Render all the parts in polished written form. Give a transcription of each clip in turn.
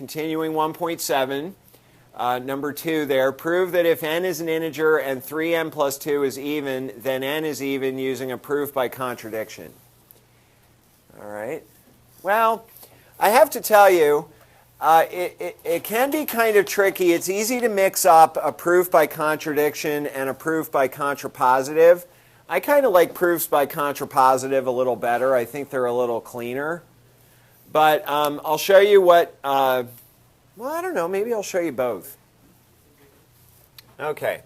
continuing 1.7, number 2 there, prove that if n is an integer and 3n plus 2 is even, then n is even using a proof by contradiction. All right. Well, I have to tell you, it can be kind of tricky. It's easy to mix up a proof by contradiction and a proof by contrapositive. I kind of like proofs by contrapositive a little better. I think they're a little cleaner. But I'll show you what, well, I don't know, maybe I'll show you both. Okay,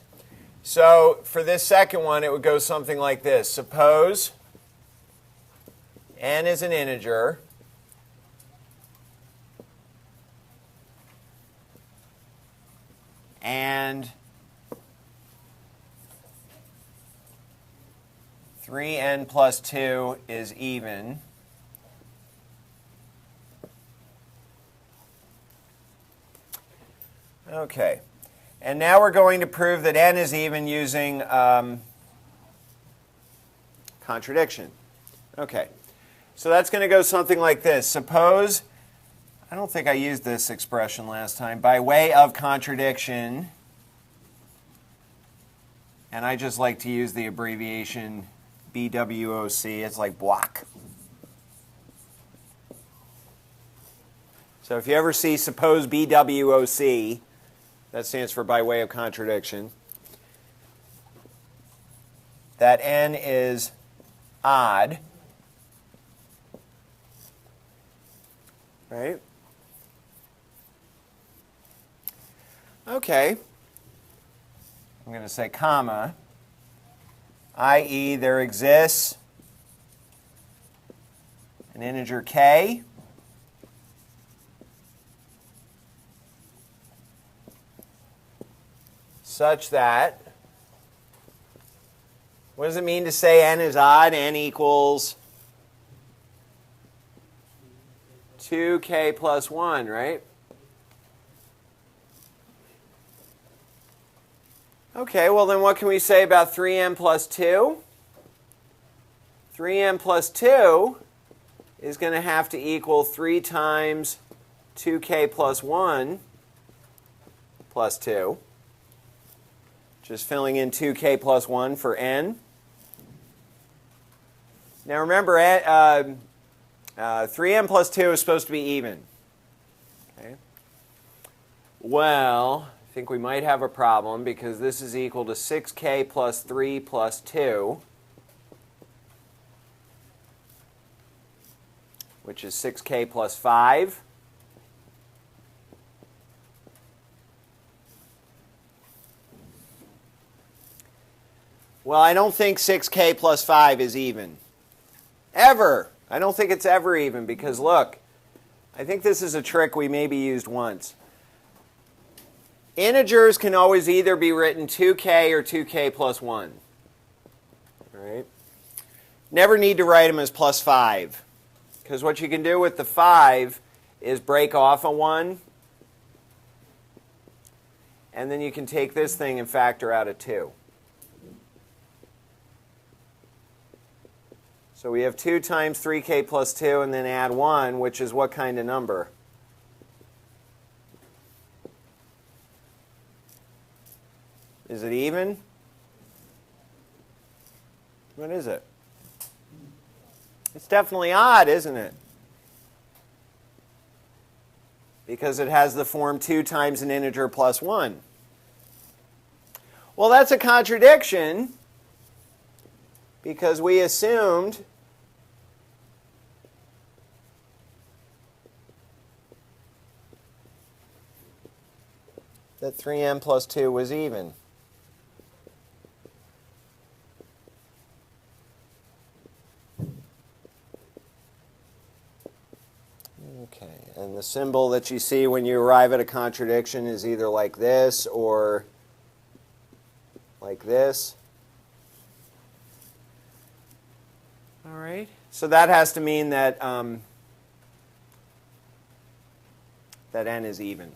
so for this second one, it would go something like this. Suppose n is an integer and 3n plus 2 is even. Okay, and now we're going to prove that n is even using contradiction. Okay, so that's going to go something like this. Suppose, I don't think I used this expression last time, by way of contradiction, and I just like to use the abbreviation BWOC. It's like block. So if you ever see suppose BWOC, that stands for by way of contradiction, that n is odd, right? Okay. I'm going to say comma, i.e. there exists an integer k such that, what does it mean to say n is odd? N equals 2k plus 1, right? Okay, well then what can we say about 3n plus 2? 3n plus 2 is going to have to equal 3 times 2k plus 1 plus 2. Just filling in 2k plus 1 for n. Now remember, 3n plus 2 is supposed to be even. Okay. Well, I think we might have a problem because this is equal to 6k plus 3 plus 2, which is 6k plus 5. Well, I don't think 6k plus 5 is even. Ever. I don't think it's ever even because, look, I think this is a trick we maybe used once. Integers can always either be written 2k or 2k plus 1. All right? Never need to write them as plus 5. Because what you can do with the 5 is break off a 1. And then you can take this thing and factor out a 2. So we have 2 times 3k plus 2 and then add 1, which is what kind of number? Is it even? What is it? It's definitely odd, isn't it? Because it has the form 2 times an integer plus 1. Well, that's a contradiction because we assumed that 3n plus 2 was even. Okay, and the symbol that you see when you arrive at a contradiction is either like this or like this. All right, so that has to mean that that n is even.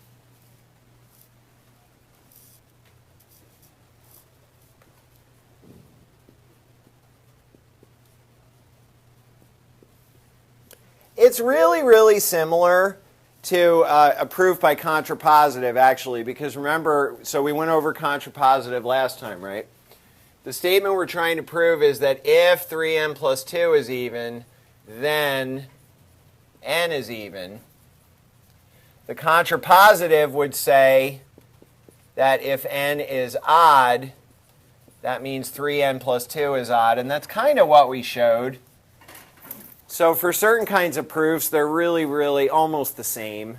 It's really, really similar a proof by contrapositive, actually, because remember, so we went over contrapositive last time, right? The statement we're trying to prove is that if 3n plus 2 is even, then n is even. The contrapositive would say that if n is odd, that means 3n plus 2 is odd, and that's kind of what we showed. So for certain kinds of proofs, they're really, really almost the same.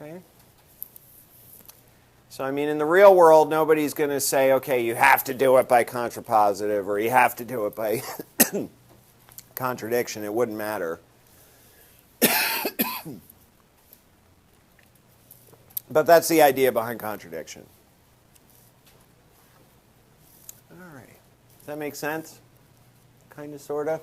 Okay. So I mean, in the real world, nobody's going to say, okay, you have to do it by contrapositive, or you have to do it by contradiction. It wouldn't matter. But that's the idea behind contradiction. All right. Does that make sense? Kind of, sort of?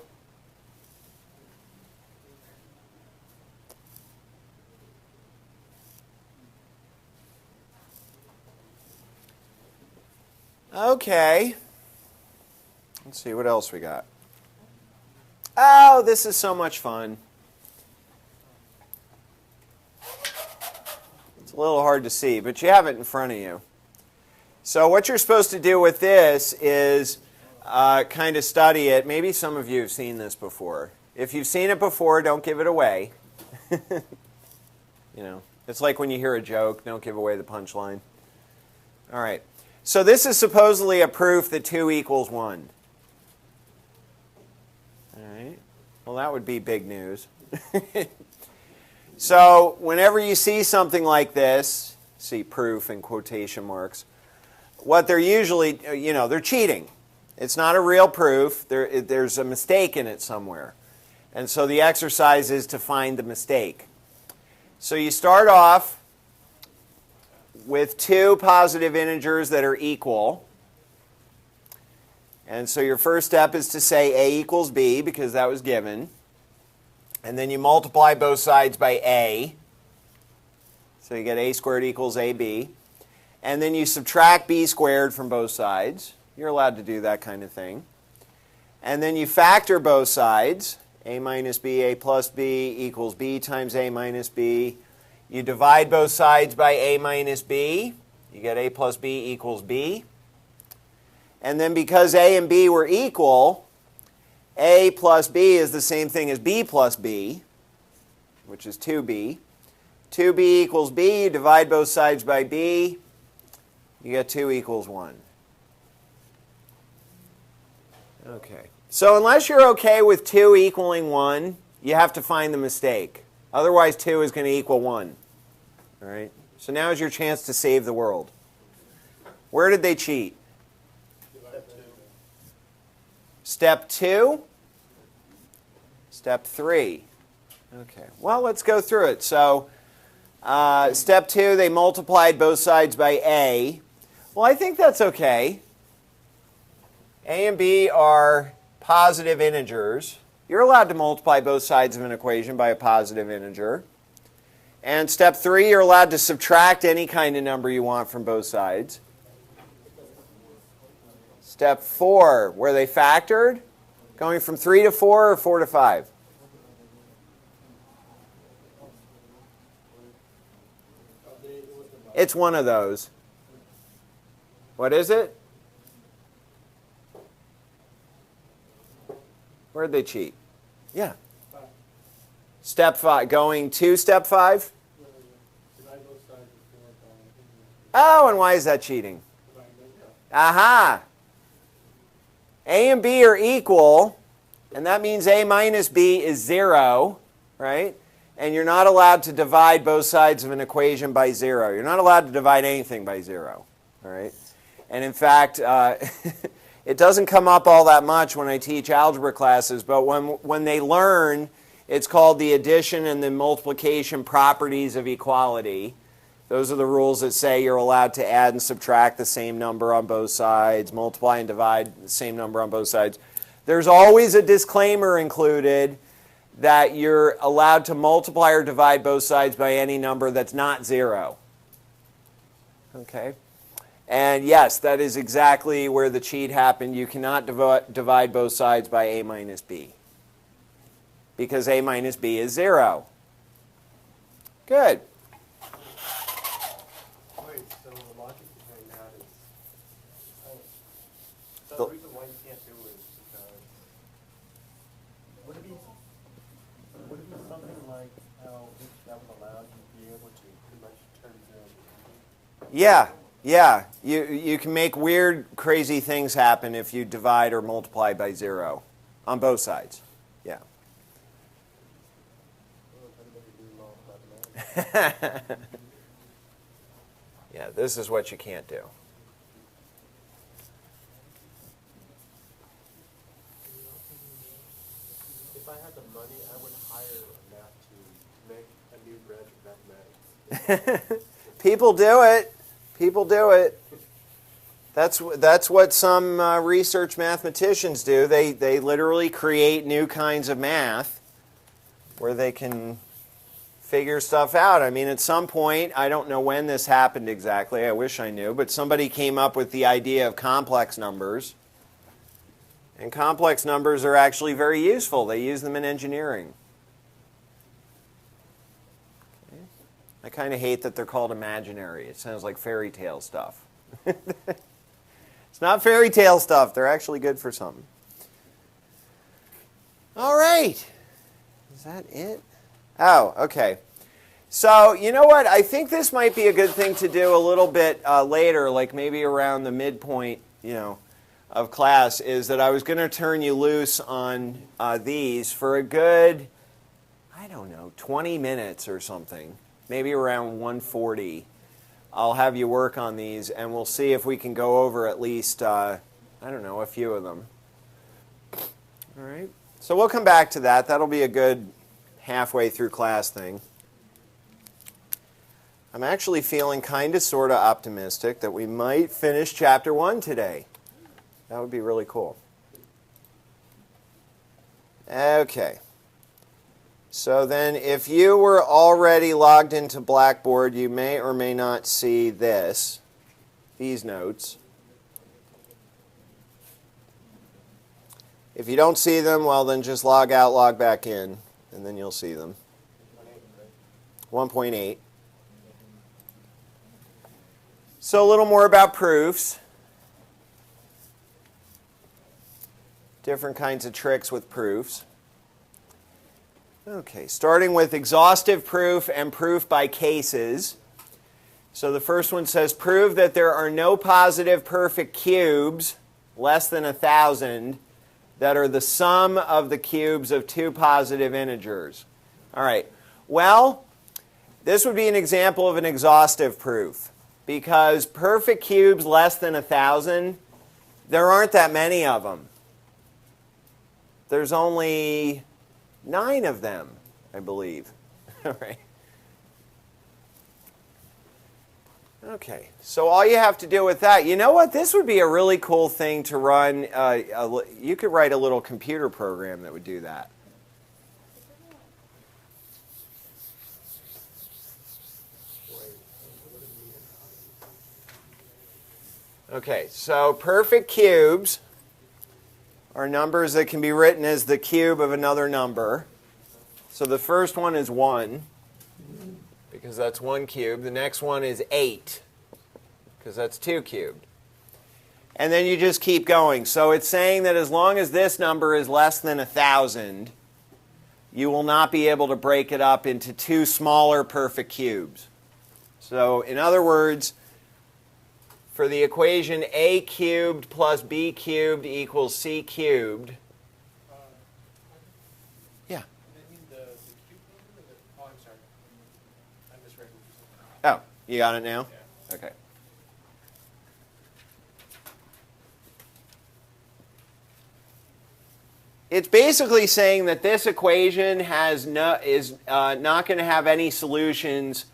Okay. Let's see, what else we got? Oh, this is so much fun. It's a little hard to see, but you have it in front of you. So what you're supposed to do with this is kind of study it. Maybe some of you have seen this before. If you've seen it before, don't give it away. You know, it's like when you hear a joke, don't give away the punchline. All right. So this is supposedly a proof that 2 equals 1. All right. Well, that would be big news. So whenever you see something like this, see proof in quotation marks, what they're usually, they're cheating. It's not a real proof. There's a mistake in it somewhere. And so the exercise is to find the mistake. So you start off with 2 positive integers that are equal. And so your first step is to say a equals b, because that was given. And then you multiply both sides by a. So you get a squared equals ab. And then you subtract b squared from both sides. You're allowed to do that kind of thing. And then you factor both sides. A minus b, a plus b equals b times a minus b. You divide both sides by a minus b. You get a plus b equals b. And then because a and b were equal, a plus b is the same thing as b plus b, which is 2b. 2b equals b. You divide both sides by b. You get 2 equals 1. Okay. So unless you're okay with 2 equaling 1, you have to find the mistake. Otherwise, 2 is going to equal 1. All right? So now is your chance to save the world. Where did they cheat? Step 2? Step 3. Okay. Well, let's go through it. So step 2, they multiplied both sides by a. Well, I think that's okay. A and b are positive integers. You're allowed to multiply both sides of an equation by a positive integer. And step 3, you're allowed to subtract any kind of number you want from both sides. Step 4, were they factored? Going from 3 to 4 or 4 to 5? It's one of those. What is it? Where'd they cheat? Yeah. Step 5. Going to step 5? Oh, and why is that cheating? Aha! A and b are equal, and that means a minus b is 0, right? And you're not allowed to divide both sides of an equation by 0. You're not allowed to divide anything by 0, all right? And in fact, it doesn't come up all that much when I teach algebra classes, but when they learn, it's called the addition and the multiplication properties of equality. Those are the rules that say you're allowed to add and subtract the same number on both sides, multiply and divide the same number on both sides. There's always a disclaimer included that you're allowed to multiply or divide both sides by any number that's not 0. Okay? And yes, that is exactly where the cheat happened. You cannot divide both sides by a minus b. because a minus b is 0. Good. Wait, so the logic behind that is, so the reason why you can't do it is because, would it be something like how if that would allow you to be able to pretty much turn 0 to 1? Yeah, yeah. You can make weird, crazy things happen if you divide or multiply by 0 on both sides. Yeah. Yeah, this is what you can't do. If I had the money, I would hire a math team to make a new branch of mathematics. People do it. People do it. That's what some research mathematicians do. They literally create new kinds of math where they can figure stuff out. I mean, at some point, I don't know when this happened exactly. I wish I knew. But somebody came up with the idea of complex numbers. And complex numbers are actually very useful. They use them in engineering. Okay. I kind of hate that they're called imaginary. It sounds like fairy tale stuff. It's not fairy tale stuff. They're actually good for something. All right. Is that it? Oh, okay. So, you know what? I think this might be a good thing to do a little bit later, like maybe around the midpoint, of class, is that I was going to turn you loose on these for a good, 20 minutes or something, maybe around 1:40. I'll have you work on these, and we'll see if we can go over at least, a few of them. All right. So we'll come back to that. That'll be a good halfway through class thing. I'm actually feeling kind of sort of optimistic that we might finish Chapter 1 today. That would be really cool. Okay. So then if you were already logged into Blackboard, you may or may not see these notes. If you don't see them, well then just log out, log back in, and then you'll see them. 1.8. So a little more about proofs. Different kinds of tricks with proofs. Okay, starting with exhaustive proof and proof by cases. So the first one says, prove that there are no positive perfect cubes less than 1,000 that are the sum of the cubes of two positive integers. All right, well, this would be an example of an exhaustive proof, because perfect cubes less than 1,000, there aren't that many of them. There's only 9 of them, I believe. All right. Okay, so all you have to do with that, you know what? This would be a really cool thing to run. You could write a little computer program that would do that. Okay, so perfect cubes are numbers that can be written as the cube of another number. So the first one is 1, because that's 1 cubed. The next one is 8, because that's 2 cubed. And then you just keep going. So it's saying that as long as this number is less than 1,000, you will not be able to break it up into 2 smaller perfect cubes. So in other words, for the equation a cubed plus b cubed equals c cubed. Yeah. Oh, I'm sorry. I misread. Oh, you got it now? Yeah. Okay. It's basically saying that this equation is not going to have any solutions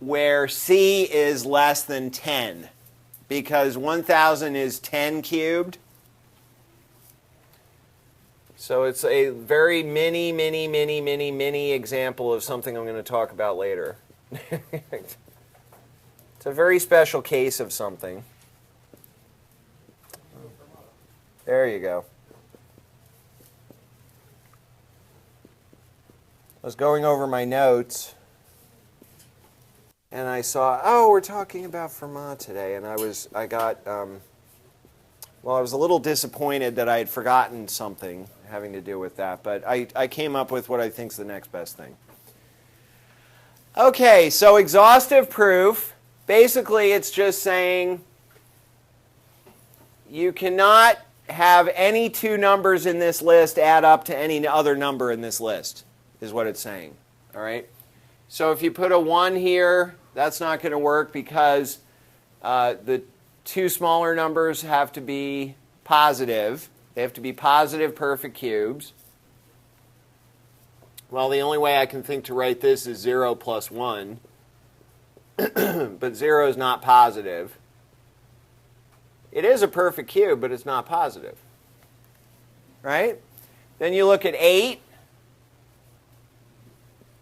where c is less than 10, because 1,000 is 10 cubed. So it's a very mini example of something I'm going to talk about later. It's a very special case of something. There you go. was going over my notes, and I saw, oh, we're talking about Fermat today, and I was a little disappointed that I had forgotten something having to do with that, but I came up with what I think is the next best thing. Okay, so exhaustive proof, basically it's just saying you cannot have any two numbers in this list add up to any other number in this list, is what it's saying. All right? So if you put a 1 here, that's not going to work because the two smaller numbers have to be positive. They have to be positive perfect cubes. Well, the only way I can think to write this is 0 plus 1. But 0 is not positive. It is a perfect cube, but it's not positive. Right? Then you look at 8.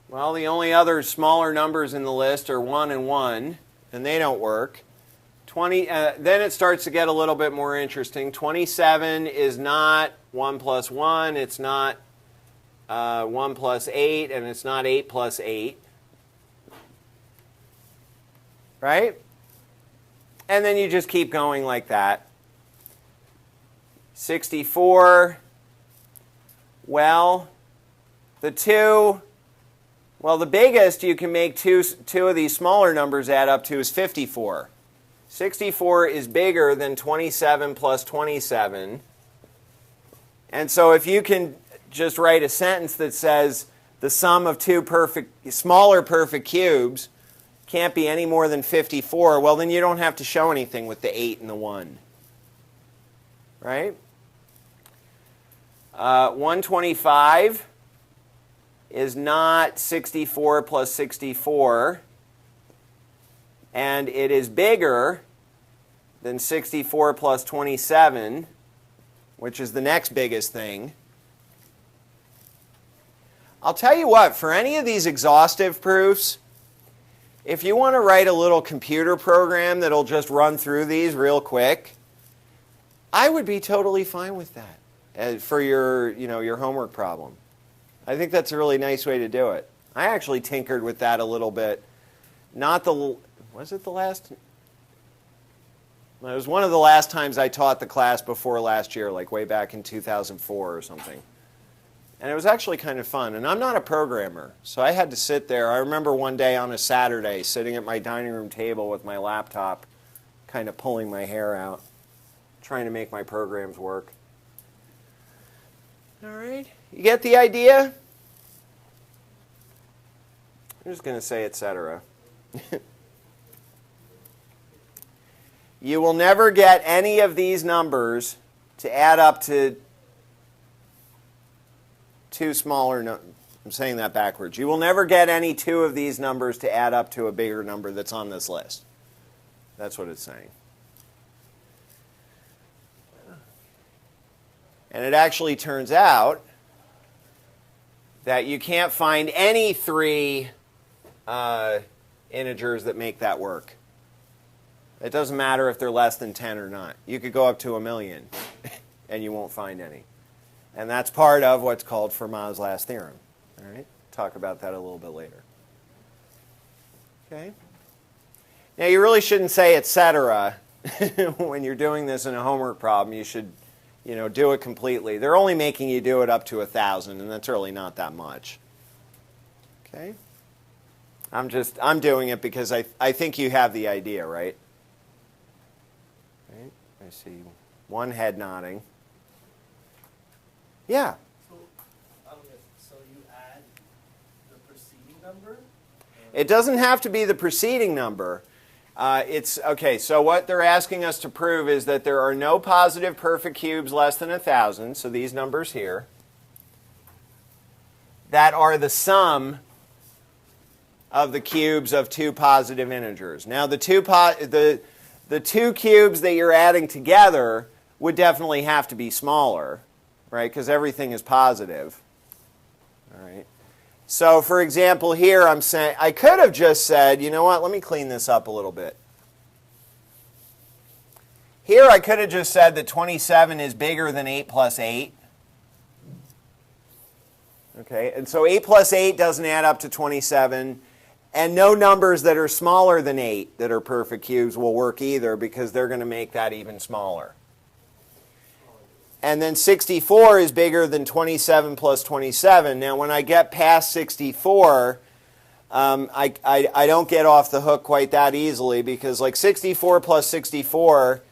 Well, the only other smaller numbers in the list are 1 and 1, and they don't work. 20. Then it starts to get a little bit more interesting. 27 is not 1 plus 1. It's not 1 plus 8, and it's not 8 plus 8. Right? And then you just keep going like that. 64. Well, the biggest you can make two of these smaller numbers add up to is 54. 64 is bigger than 27 plus 27. And so if you can just write a sentence that says the sum of two smaller perfect cubes can't be any more than 54, well, then you don't have to show anything with the 8 and the 1. Right? 125 is not 64 plus 64, and it is bigger than 64 plus 27, which is the next biggest thing. I'll tell you what, for any of these exhaustive proofs, if you want to write a little computer program that'll just run through these real quick, I would be totally fine with that for your homework problem. I think that's a really nice way to do it. I actually tinkered with that a little bit. Was it the last? It was one of the last times I taught the class before last year, like way back in 2004 or something. And it was actually kind of fun. And I'm not a programmer, so I had to sit there. I remember one day on a Saturday sitting at my dining room table with my laptop, kind of pulling my hair out, trying to make my programs work. All right. You get the idea? I'm just going to say etc. You will never get any of these numbers to add up to two smaller numbers. I'm saying that backwards. You will never get any two of these numbers to add up to a bigger number that's on this list. That's what it's saying. And it actually turns out that you can't find any three integers that make that work. It doesn't matter if they're less than 10 or not. You could go up to 1,000,000 and you won't find any. And that's part of what's called Fermat's last theorem. All right? Talk about that a little bit later. Okay? Now, you really shouldn't say etc. when you're doing this in a homework problem. You should, do it completely. They're only making you do it up to 1,000, and that's really not that much. Okay? I'm doing it because I think you have the idea, right? Right? I see one head nodding. Yeah. So you add the preceding number? It doesn't have to be the preceding number. Okay, so what they're asking us to prove is that there are no positive perfect cubes less than 1,000, so these numbers here, that are the sum of the cubes of two positive integers. Now, the two cubes that you're adding together would definitely have to be smaller, right? Because everything is positive. All right. So, for example, here I'm saying, I could have just said, you know what, let me clean this up a little bit. Here I could have just said that 27 is bigger than 8 plus 8. Okay, and so 8 plus 8 doesn't add up to 27. And no numbers that are smaller than 8 that are perfect cubes will work either because they're going to make that even smaller. And then 64 is bigger than 27 plus 27. Now when I get past 64, I don't get off the hook quite that easily because like 64 plus 64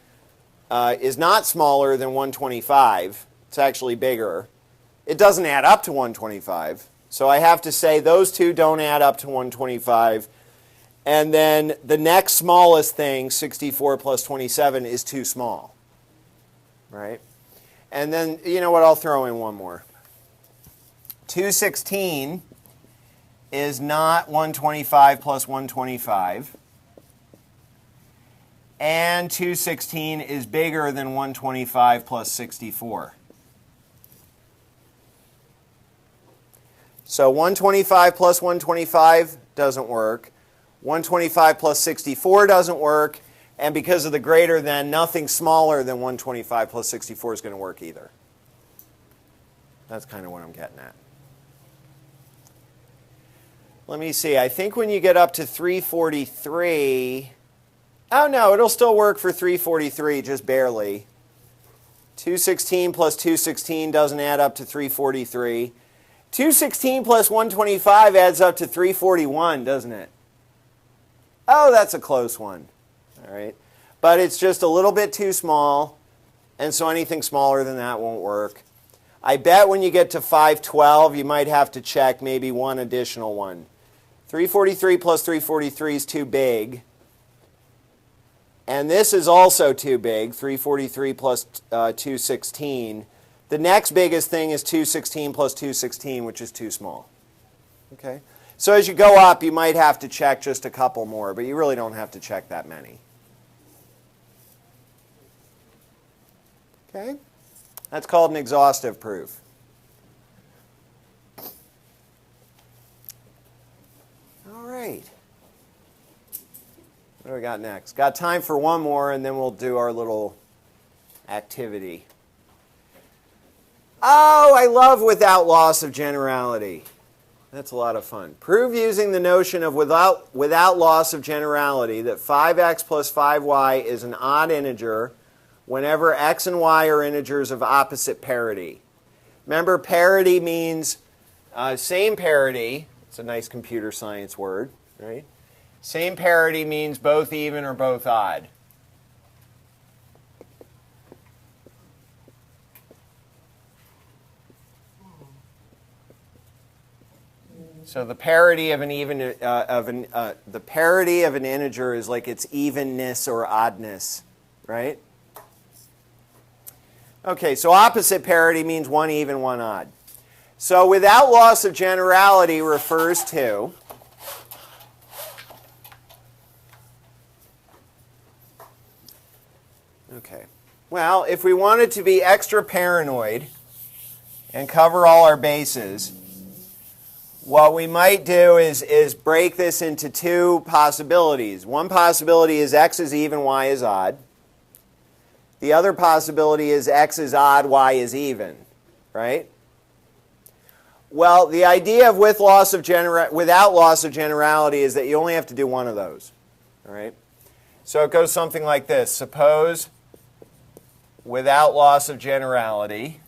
is not smaller than 125. It's actually bigger. It doesn't add up to 125. So I have to say those two don't add up to 125. And then the next smallest thing, 64 plus 27, is too small. Right? And then, you know what, I'll throw in one more. 216 is not 125 plus 125. And 216 is bigger than 125 plus 64. So 125 plus 125 doesn't work. 125 plus 64 doesn't work. And because of the greater than, nothing smaller than 125 plus 64 is going to work either. That's kind of what I'm getting at. Let me see. I think when you get up to 343... Oh, no, it'll still work for 343, just barely. 216 plus 216 doesn't add up to 343. 216 plus 125 adds up to 341, doesn't it? Oh, that's a close one. All right. But it's just a little bit too small, and so anything smaller than that won't work. I bet when you get to 512, you might have to check maybe one additional one. 343 plus 343 is too big. And this is also too big, 343 plus 216. The next biggest thing is 216 plus 216, which is too small. Okay? So as you go up, you might have to check just a couple more, but you really don't have to check that many. Okay? That's called an exhaustive proof. All right. What do we got next? Got time for one more, and then we'll do our little activity. Oh, I love without loss of generality. That's a lot of fun. Prove using the notion of without loss of generality that 5x plus 5y is an odd integer whenever x and y are integers of opposite parity. Remember, parity means same parity. It's a nice computer science word, right? Same parity means both even or both odd. So the parity of an the parity of an integer is like its evenness or oddness, right? Okay, so opposite parity means one even, one odd. So without loss of generality refers to okay. Well, if we wanted to be extra paranoid and cover all our bases, what we might do is break this into two possibilities. One possibility is x is even, y is odd. The other possibility is x is odd, y is even, right? Well, the idea of without loss of generality is that you only have to do one of those, all right? So it goes something like this. Suppose without loss of generality,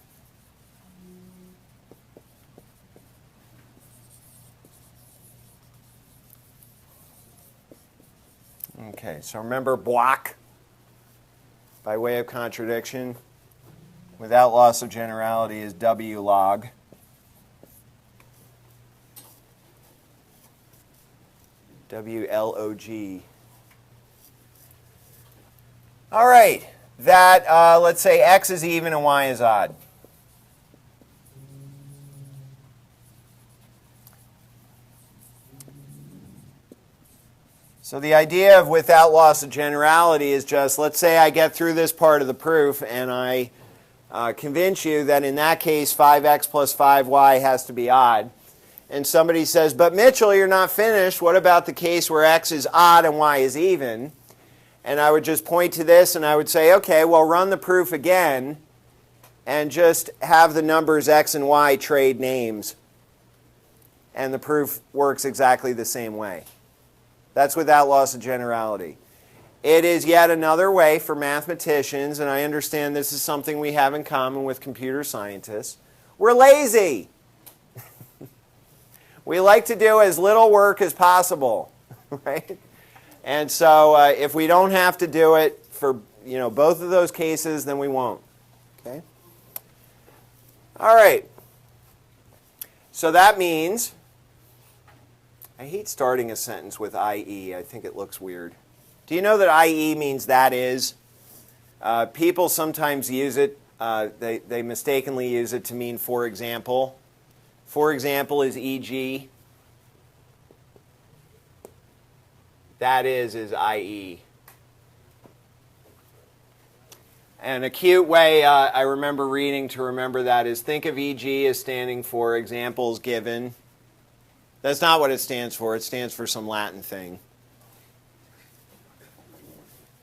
okay, so remember block by way of contradiction. Without loss of generality is W log. W-L-O-G. All right, that, let's say x is even and y is odd. So the idea of without loss of generality is just, let's say I get through this part of the proof and I convince you that in that case 5x plus 5y has to be odd. And somebody says, but Mitchell, you're not finished. What about the case where x is odd and y is even? And I would just point to this and I would say, okay, well, run the proof again and just have the numbers x and y trade names. and the proof works exactly the same way. That's without loss of generality. It is yet another way for mathematicians, and I understand this is something we have in common with computer scientists. We're lazy. We like to do as little work as possible, right? And so if we don't have to do it for both of those cases, then we won't. Okay? All right. So that means, I hate starting a sentence with IE. I think it looks weird. Do you know that IE means that is? People sometimes use it. They mistakenly use it to mean for example. For example is e.g. That is IE. An acute way I remember reading to remember that is think of e.g. as standing for examples given. That's not what it stands for. It stands for some Latin thing.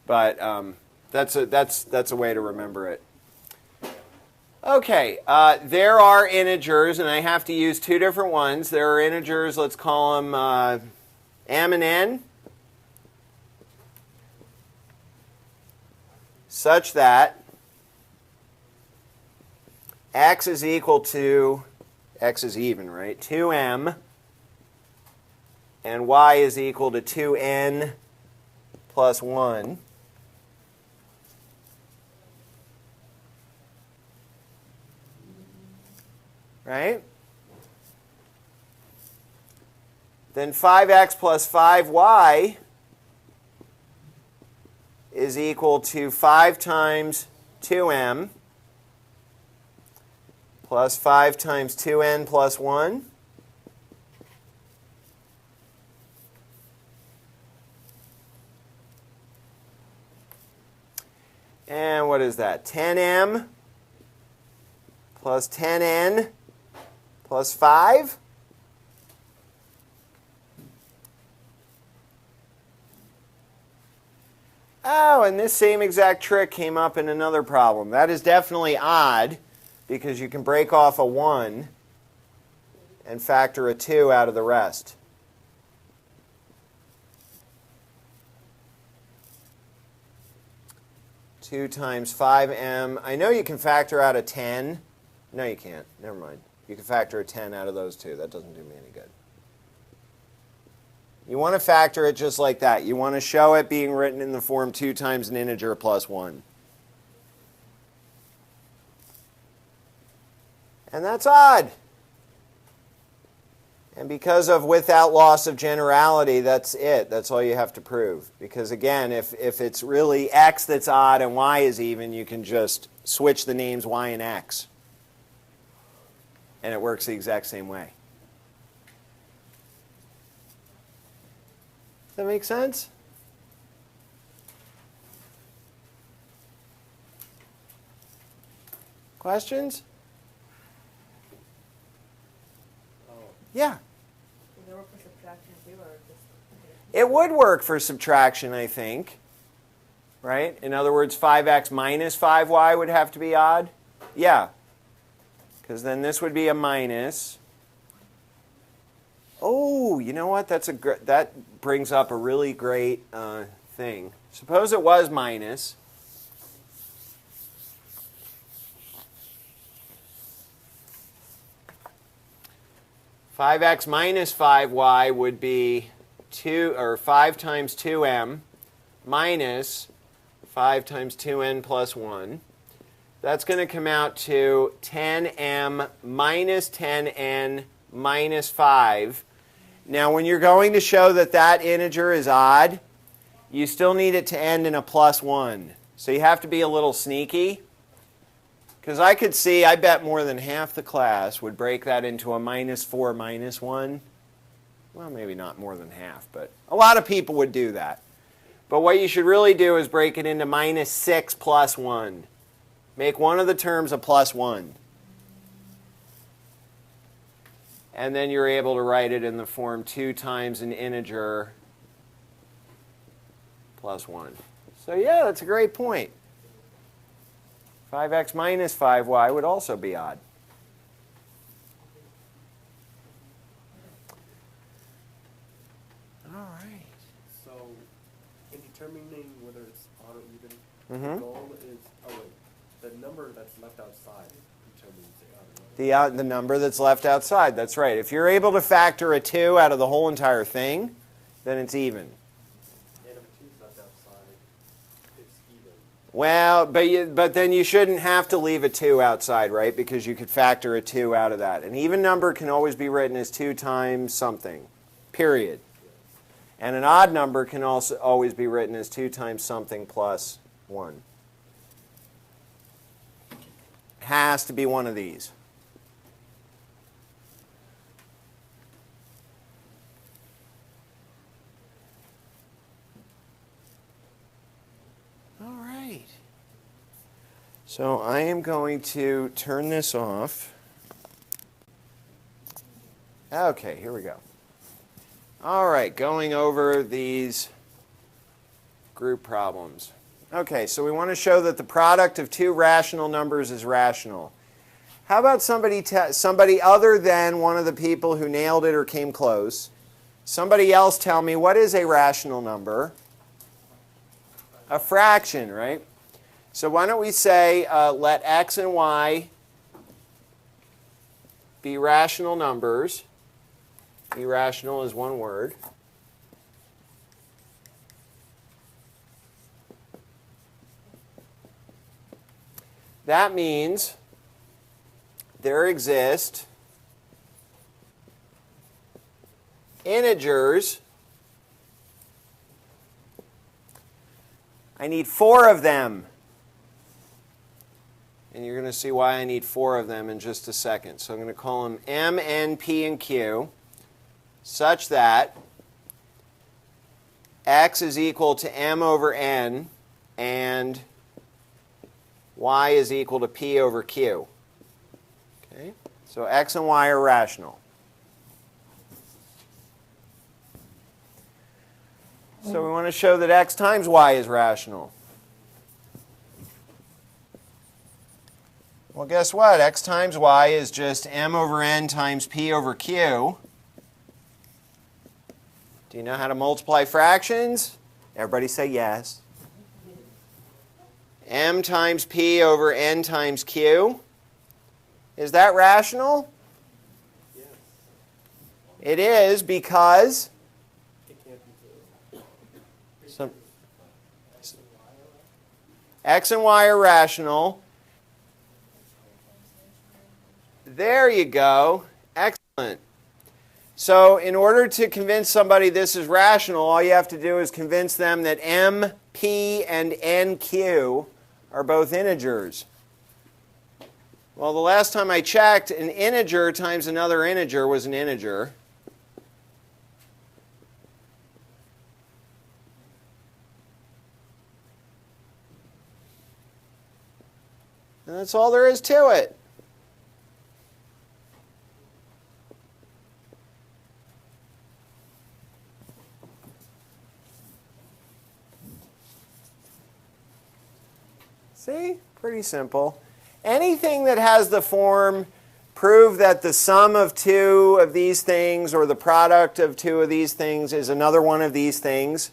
But that's a way to remember it. Okay, there are integers, and I have to use two different ones. There are integers, let's call them m and n, such that x is equal to, x is even, right, 2m, and y is equal to 2n plus 1. Right? Then 5x plus 5y is equal to 5 times 2m plus 5 times 2n plus 1. And what is that? 10m plus 10n plus 5. Oh, and this same exact trick came up in another problem. That is definitely odd because you can break off a 1 and factor a 2 out of the rest. Two times 5m. I know you can factor out a 10. No, you can't. Never mind. You can factor a 10 out of those two. That doesn't do me any good. You want to factor it just like that. You want to show it being written in the form 2 times an integer plus 1. And that's odd. And because of without loss of generality, that's it. That's all you have to prove. Because again, if it's really x that's odd and y is even, you can just switch the names y and x. And it works the exact same way. Does that make sense? Questions? Yeah. Does it work for subtraction too, or just? It would work for subtraction, I think. Right? In other words, 5x minus 5y would have to be odd. Yeah. Because then this would be a minus. Oh, you know what? That brings up a really great thing. Suppose it was minus. Five x minus 5y would be 5 times 2m minus 5 times 2n plus 1. That's going to come out to 10m minus 10n minus 5. Now, when you're going to show that that integer is odd, you still need it to end in a plus 1. So you have to be a little sneaky. Because I could see, I bet more than half the class would break that into a minus 4 minus 1. Well, maybe not more than half, but a lot of people would do that. But what you should really do is break it into minus 6 plus 1. Make one of the terms a plus 1. And then you're able to write it in the form 2 times an integer plus 1. So yeah, that's a great point. 5x minus 5y would also be odd. determining whether it's odd or even, Mhm. the goal is, the number that's left outside determines the odd or even. The number that's left outside, that's right. If you're able to factor a 2 out of the whole entire thing, then it's even. And if 2 is left outside, it's even. Well, but then you shouldn't have to leave a 2 outside, right? Because you could factor a 2 out of that. An even number can always be written as 2 times something, period. And an odd number can also always be written as 2 times something plus 1. Has to be one of these. All right. So I am going to turn this off. Okay, here we go. All right, going over these group problems. Okay, so we want to show that the product of 2 rational numbers is rational. How about somebody other than one of the people who nailed it or came close? Somebody else tell me, what is a rational number? A fraction, right? So why don't we say let x and y be rational numbers. Be rational is one word. That means there exist integers. I need 4 of them. And you're going to see why I need 4 of them in just a second. So I'm going to call them M, N, P, and Q, such that x is equal to m over n and y is equal to p over q. Okay? So x and y are rational. So we want to show that x times y is rational. Well, guess what? X times y is just m over n times p over q. Do you know how to multiply fractions? Everybody say yes. M times p over n times q. Is that rational? Yes. It is because It can't be 2. some, x and y are rational. There you go. Excellent. So in order to convince somebody this is rational, all you have to do is convince them that m, p, and n, q are both integers. Well, the last time I checked, an integer times another integer was an integer. And that's all there is to it. See? Pretty simple. Anything that has the form prove that the sum of 2 of these things or the product of 2 of these things is another one of these things,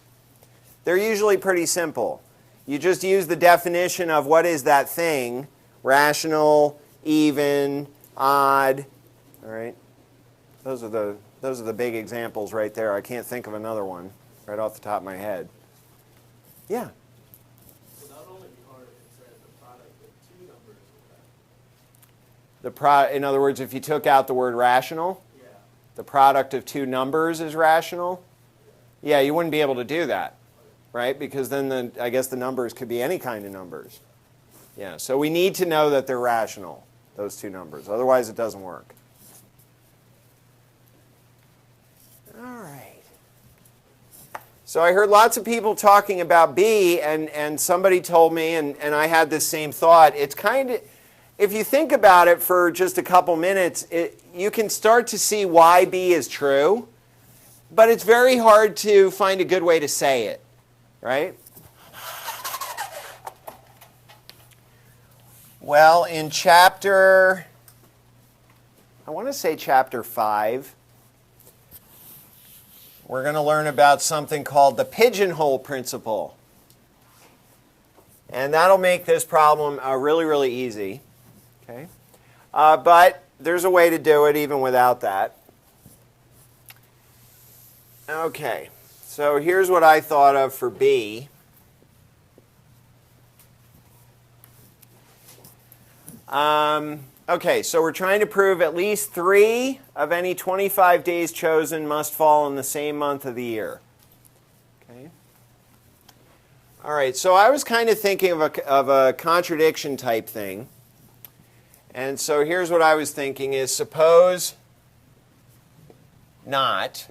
they're usually pretty simple. You just use the definition of what is that thing, rational, even, odd. All right? Those are the big examples right there. I can't think of another one right off the top of my head. Yeah? In other words, if you took out the word rational, the product of 2 numbers is rational. Yeah, you wouldn't be able to do that, right? Because then I guess the numbers could be any kind of numbers. Yeah, so we need to know that they're rational, those 2 numbers. Otherwise, it doesn't work. All right. So I heard lots of people talking about B, and somebody told me, and I had this same thought. It's kind of... If you think about it for just a couple minutes, you can start to see why B is true, but it's very hard to find a good way to say it, right? Well, in chapter, I want to say chapter 5, we're going to learn about something called the pigeonhole principle. And that'll make this problem really, really easy. Okay? But there's a way to do it even without that. Okay, so here's what I thought of for B. Okay, so we're trying to prove at least 3 of any 25 days chosen must fall in the same month of the year. Okay. All right, so I was kind of thinking of a contradiction type thing. And so here's what I was thinking is suppose not.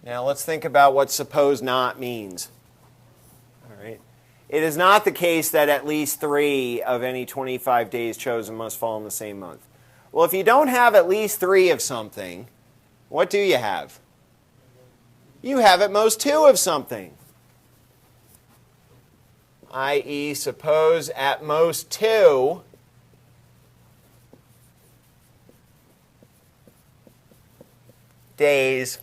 Now let's think about what suppose not means. All right. It is not the case that at least 3 of any 25 days chosen must fall in the same month. Well, if you don't have at least 3 of something, what do you have? You have at most 2 of something. I.e., suppose at most 2 days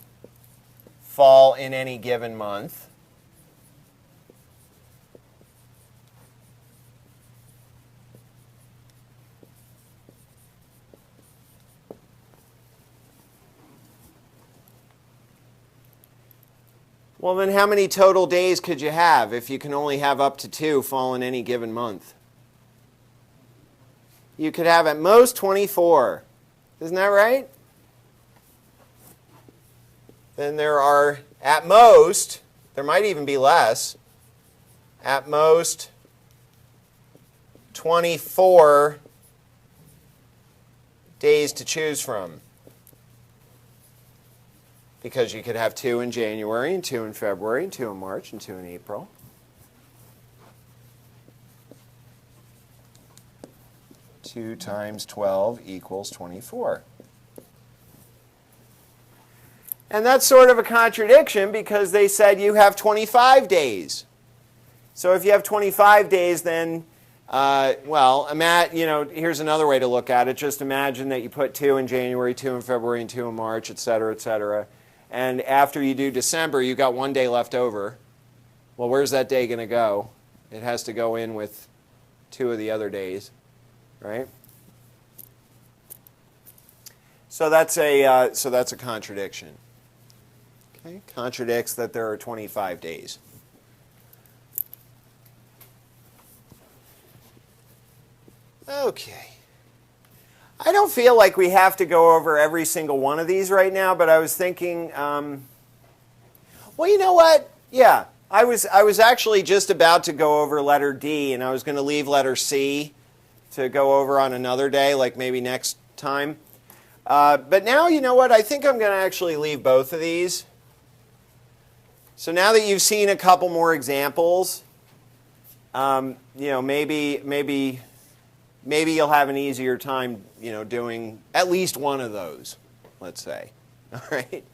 fall in any given month. Well, then how many total days could you have if you can only have up to 2 fall in any given month? You could have at most 24. Isn't that right? Then there are, at most, there might even be less, at most 24 days to choose from. Because you could have 2 in January, and 2 in February, and 2 in March, and 2 in April. Two times 12 equals 24. And that's sort of a contradiction because they said you have 25 days. So if you have 25 days, then, here's another way to look at it. Just imagine that you put 2 in January, 2 in February, and 2 in March, et cetera, et cetera. And after you do December, you've got 1 day left over. Well, where's that day going to go? It has to go in with 2 of the other days, right? So that's a contradiction. Okay? Contradicts that there are 25 days. Okay. I don't feel like we have to go over every single one of these right now, but I was thinking, well, you know what? Yeah, I was actually just about to go over letter D, and I was going to leave letter C to go over on another day, like maybe next time. But now, you know what? I think I'm going to actually leave both of these. So now that you've seen a couple more examples, maybe you'll have an easier time, doing at least one of those, let's say. All right?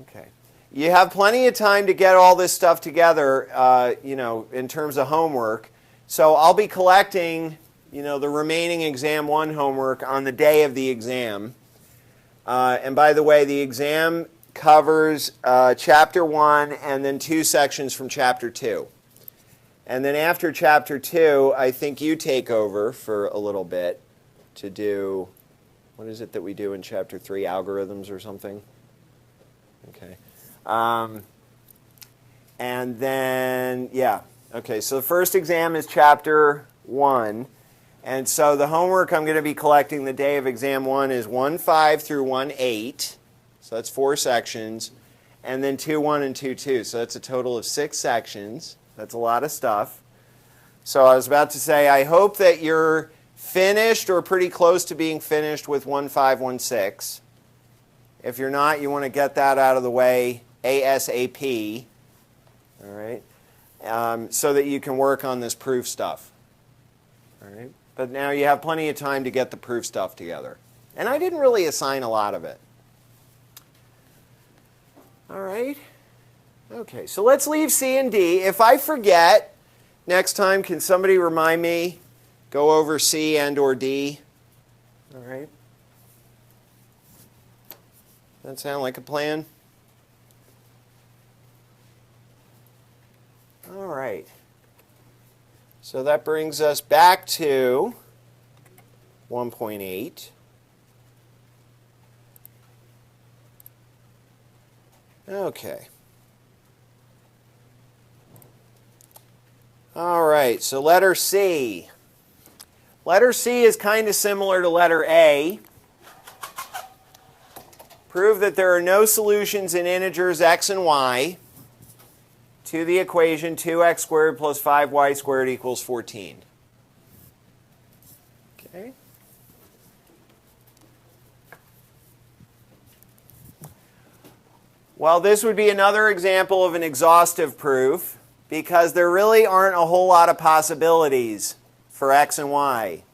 Okay. You have plenty of time to get all this stuff together, in terms of homework. So I'll be collecting, the remaining Exam 1 homework on the day of the exam. And by the way, the exam covers Chapter 1 and then 2 sections from Chapter 2. And then after Chapter 2, I think you take over for a little bit to do, what is it that we do in Chapter 3, algorithms or something? Okay. And then, okay, so the first exam is Chapter 1. And so the homework I'm going to be collecting the day of Exam 1 is 1.5 through 1.8. So that's 4 sections. And then 2.1 and 2.2. So that's a total of 6 sections. That's a lot of stuff. So I was about to say, I hope that you're finished or pretty close to being finished with 1.5, 1.6. If you're not, you want to get that out of the way ASAP. All right? So that you can work on this proof stuff. All right? But now you have plenty of time to get the proof stuff together. And I didn't really assign a lot of it. All right? Okay, so let's leave C and D. If I forget, next time, can somebody remind me? Go over C and or D. All right. That sound like a plan? So that brings us back to 1.8. Okay. All right, so letter C. Letter C is kind of similar to letter A. Prove that there are no solutions in integers x and y to the equation 2x squared plus 5y squared equals 14. Okay. Well, this would be another example of an exhaustive proof because there really aren't a whole lot of possibilities for x and y.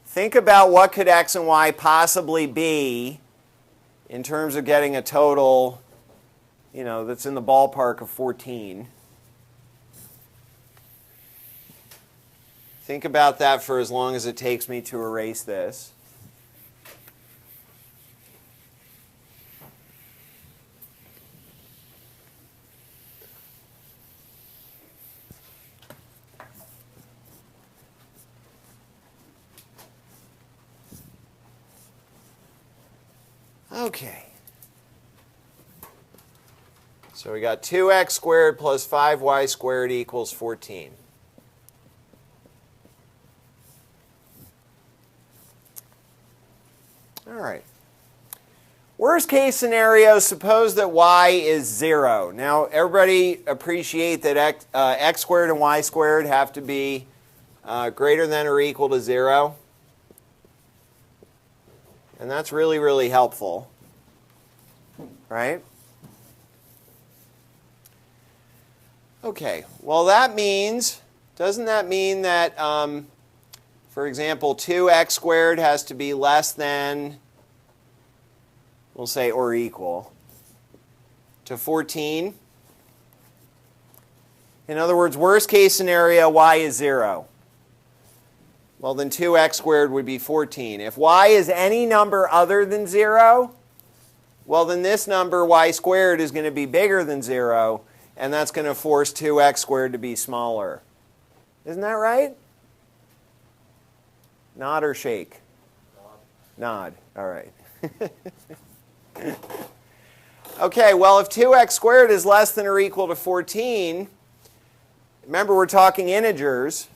Think about what could x and y possibly be in terms of getting a total, that's in the ballpark of 14. Think about that for as long as it takes me to erase this. Okay. So we got 2x squared plus 5y squared equals 14. All right. Worst case scenario, suppose that y is 0. Now, everybody appreciate that x squared and y squared have to be greater than or equal to 0. And that's really, really helpful, right? Okay, well that means, doesn't that mean that, for example, 2x squared has to be less than, we'll say, or equal to 14? In other words, worst case scenario, y is 0. Well, then 2x squared would be 14. If y is any number other than 0, well, then this number, y squared, is going to be bigger than 0, and that's going to force 2x squared to be smaller. Isn't that right? Nod or shake? Nod. All right. Okay, well, if 2x squared is less than or equal to 14, remember we're talking integers.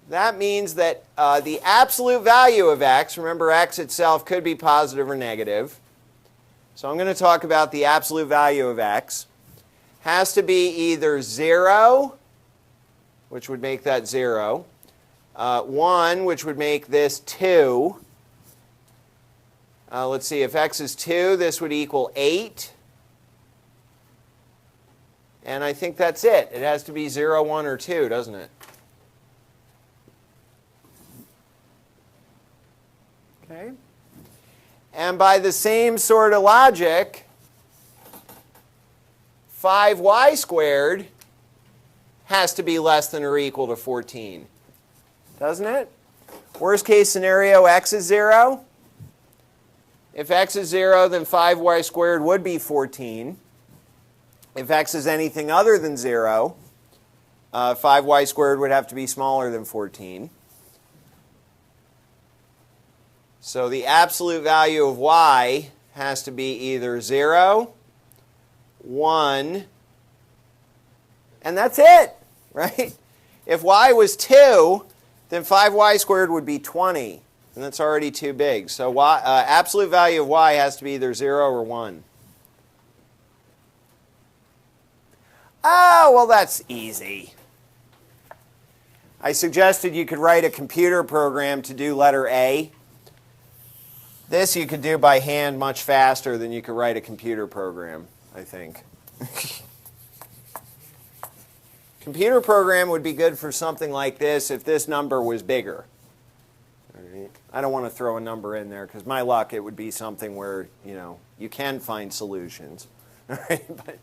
That means that the absolute value of x, remember x itself could be positive or negative. So I'm going to talk about the absolute value of x. Has to be either 0, which would make that 0, 1, which would make this 2. Let's see, if x is 2, this would equal 8. And I think that's it. It has to be 0, 1, or 2, doesn't it? Okay. And by the same sort of logic, 5y squared has to be less than or equal to 14. Doesn't it? Worst case scenario, x is 0. If x is 0, then 5y squared would be 14. If x is anything other than 0, 5y squared would have to be smaller than 14. So the absolute value of y has to be either 0, 1, and that's it, right? If y was 2, then 5y squared would be 20, and that's already too big. So absolute value of y has to be either 0 or 1. Oh, well, that's easy. I suggested you could write a computer program to do letter A. This you could do by hand much faster than you could write a computer program, I think. Computer program would be good for something like this if this number was bigger. All right. I don't want to throw a number in there because my luck, it would be something where, you can find solutions. All right.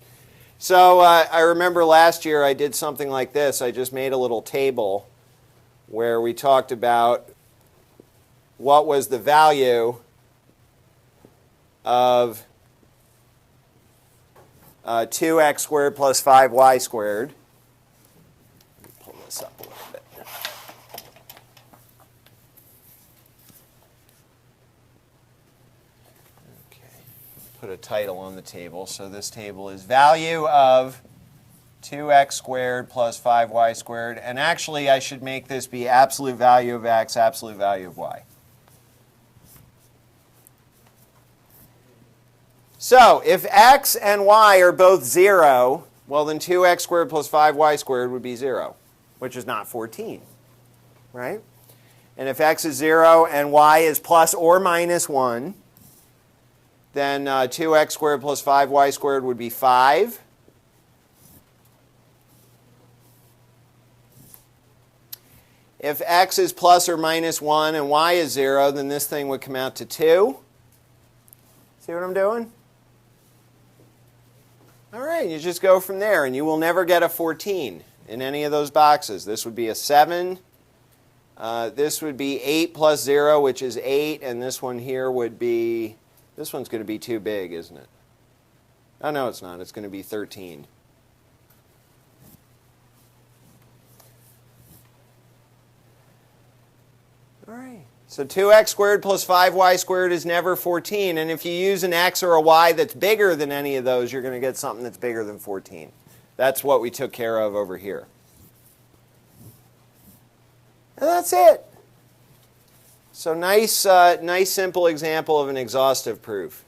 So I remember last year I did something like this. I just made a little table where we talked about what was the value of 2x squared plus 5y squared. put a title on the table. So this table is value of 2x squared plus 5y squared. And actually, I should make this be absolute value of x, absolute value of y. So if x and y are both 0, well, then 2x squared plus 5y squared would be 0, which is not 14, right? And if x is 0 and y is plus or minus 1, then 2x squared plus 5y squared would be 5. If x is plus or minus 1 and y is 0, then this thing would come out to 2. See what I'm doing? All right, you just go from there, and you will never get a 14 in any of those boxes. This would be a 7. This would be 8 plus 0, which is 8, and this one here would be, this one's going to be too big, isn't it? Oh, no, it's not. It's going to be 13. All right. So 2x squared plus 5y squared is never 14. And if you use an x or a y that's bigger than any of those, you're going to get something that's bigger than 14. That's what we took care of over here. And that's it. So nice simple example of an exhaustive proof.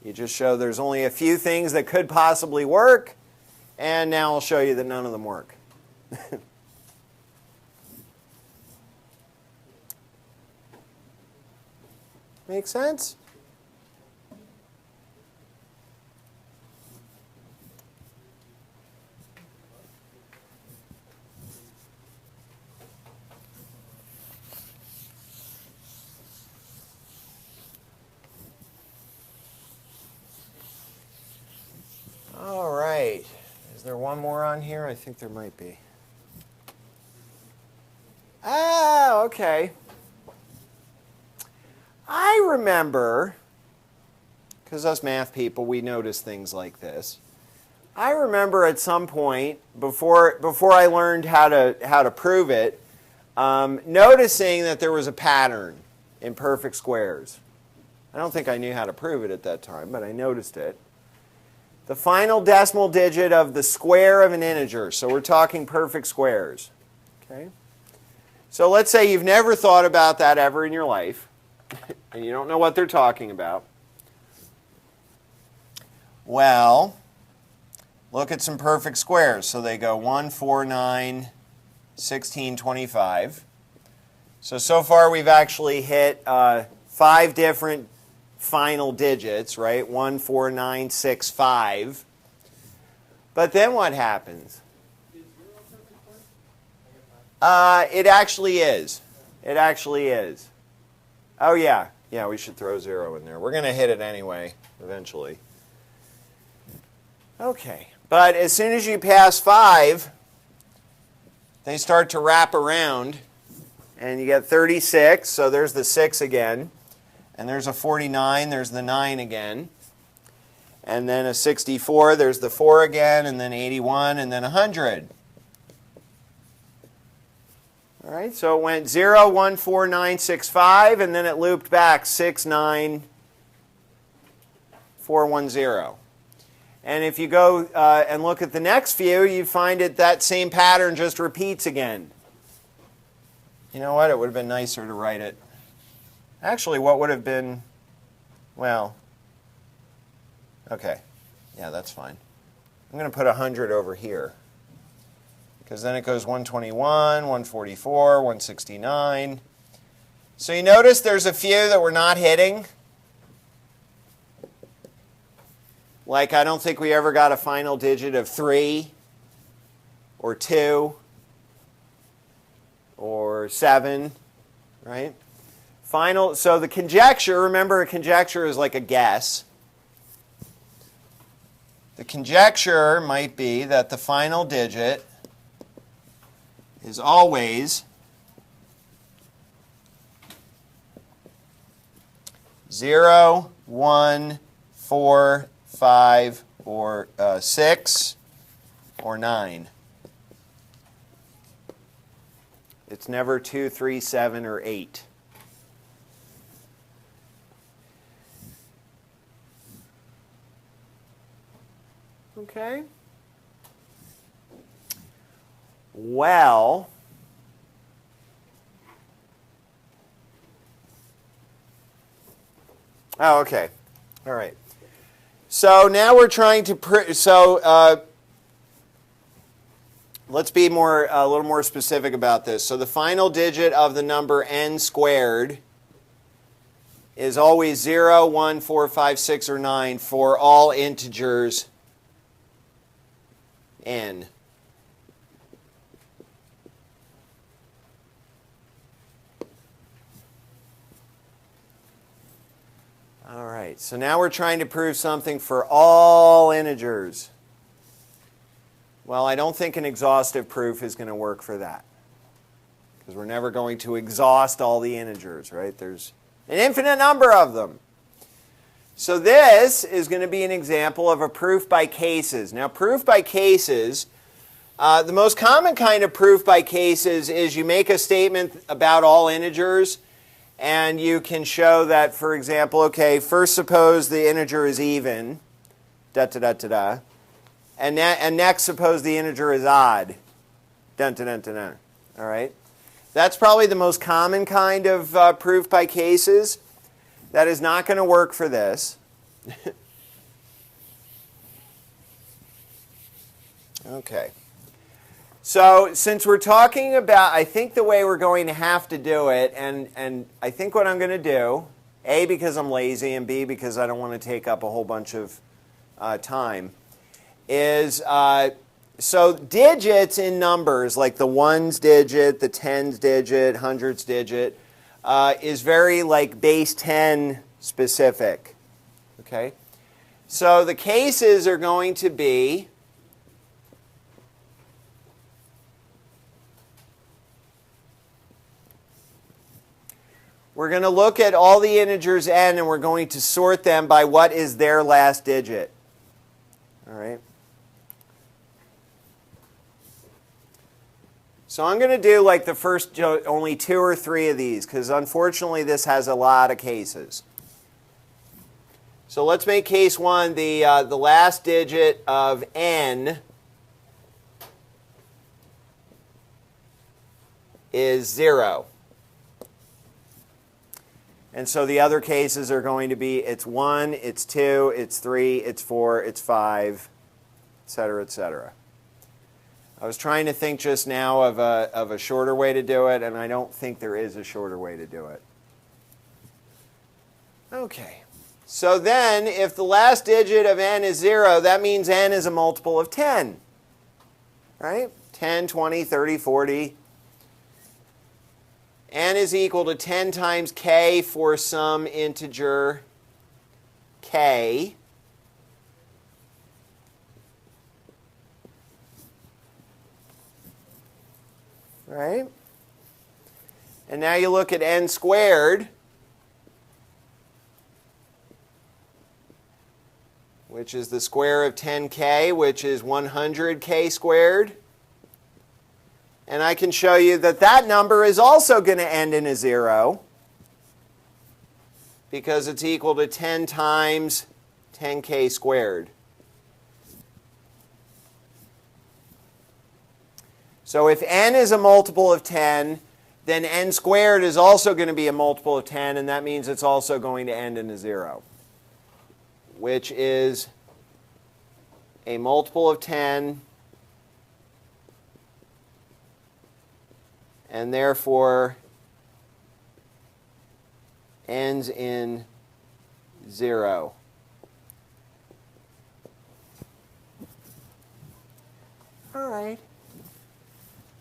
You just show there's only a few things that could possibly work. And now I'll show you that none of them work. Make sense? All right. Is there one more on here? I think there might be. Ah, okay. I remember, because us math people, we notice things like this. I remember at some point, before I learned how to prove it, noticing that there was a pattern in perfect squares. I don't think I knew how to prove it at that time, but I noticed it. The final decimal digit of the square of an integer. So we're talking perfect squares. Okay? So let's say you've never thought about that ever in your life. And you don't know what they're talking about. Well, look at some perfect squares. So they go 1, 4, 9, 16, 25. So far we've actually hit 5 different final digits, right? 1, 4, 9, 6, 5. But then what happens? It actually is. It actually is. Oh, yeah. Yeah, we should throw 0 in there. We're going to hit it anyway, eventually. Okay. But as soon as you pass 5, they start to wrap around, and you get 36. So there's the 6 again. And there's a 49. There's the 9 again. And then a 64. There's the 4 again. And then 81. And then 100. All right, so it went 0, 1, 4, 9, 6, 5, and then it looped back 6, 9, 4, 1, 0. And if you go and look at the next few, you find that same pattern just repeats again. You know what? It would have been nicer to write it. Actually, what would have been, well, okay. Yeah, that's fine. I'm going to put 100 over here. Because then it goes 121, 144, 169. So you notice there's a few that we're not hitting. Like I don't think we ever got a final digit of 3 or 2 or 7, right? So the conjecture, remember a conjecture is like a guess. The conjecture might be that the final digit is always 0, 1, 4, 5, or 6, or 9. It's never 2, 3, 7, or 8. Okay. Well, oh, okay. All right. So now we're trying to let's be a little more specific about this. So the final digit of the number n squared is always 0, 1, 4, 5, 6, or 9 for all integers n. All right, so now we're trying to prove something for all integers. Well, I don't think an exhaustive proof is going to work for that, because we're never going to exhaust all the integers, right? There's an infinite number of them. So this is going to be an example of a proof by cases. Now, proof by cases, the most common kind of proof by cases is you make a statement about all integers, and you can show that, for example, okay, first suppose the integer is even, da-da-da-da-da, and next suppose the integer is odd, dun-dun-dun-dun-dun, all right? That's probably the most common kind of proof by cases. That is not going to work for this. Okay. So since we're talking about, I think the way we're going to have to do it, and I think what I'm going to do, A, because I'm lazy, and B, because I don't want to take up a whole bunch of time, is so digits in numbers, like the ones digit, the tens digit, hundreds digit, is very like base 10 specific. Okay? So the cases are going to be we're going to look at all the integers n and we're going to sort them by what is their last digit. All right? So I'm going to do like the first only 2 or 3 of these, because unfortunately this has a lot of cases. So let's make case 1 the last digit of n is 0. And so the other cases are going to be it's 1, it's 2, it's 3, it's 4, it's 5, etc., etc. I was trying to think just now of a shorter way to do it, and I don't think there is a shorter way to do it. Okay. So then, if the last digit of n is 0, that means n is a multiple of 10. Right? 10, 20, 30, 40. N is equal to 10 times k for some integer k. Right? And now you look at n squared, which is the square of 10k, which is 100k squared. And I can show you that that number is also going to end in a 0, because it's equal to 10 times 10k squared. So if n is a multiple of 10, then n squared is also going to be a multiple of 10, and that means it's also going to end in a 0, which is a multiple of 10, and therefore ends in 0. All right.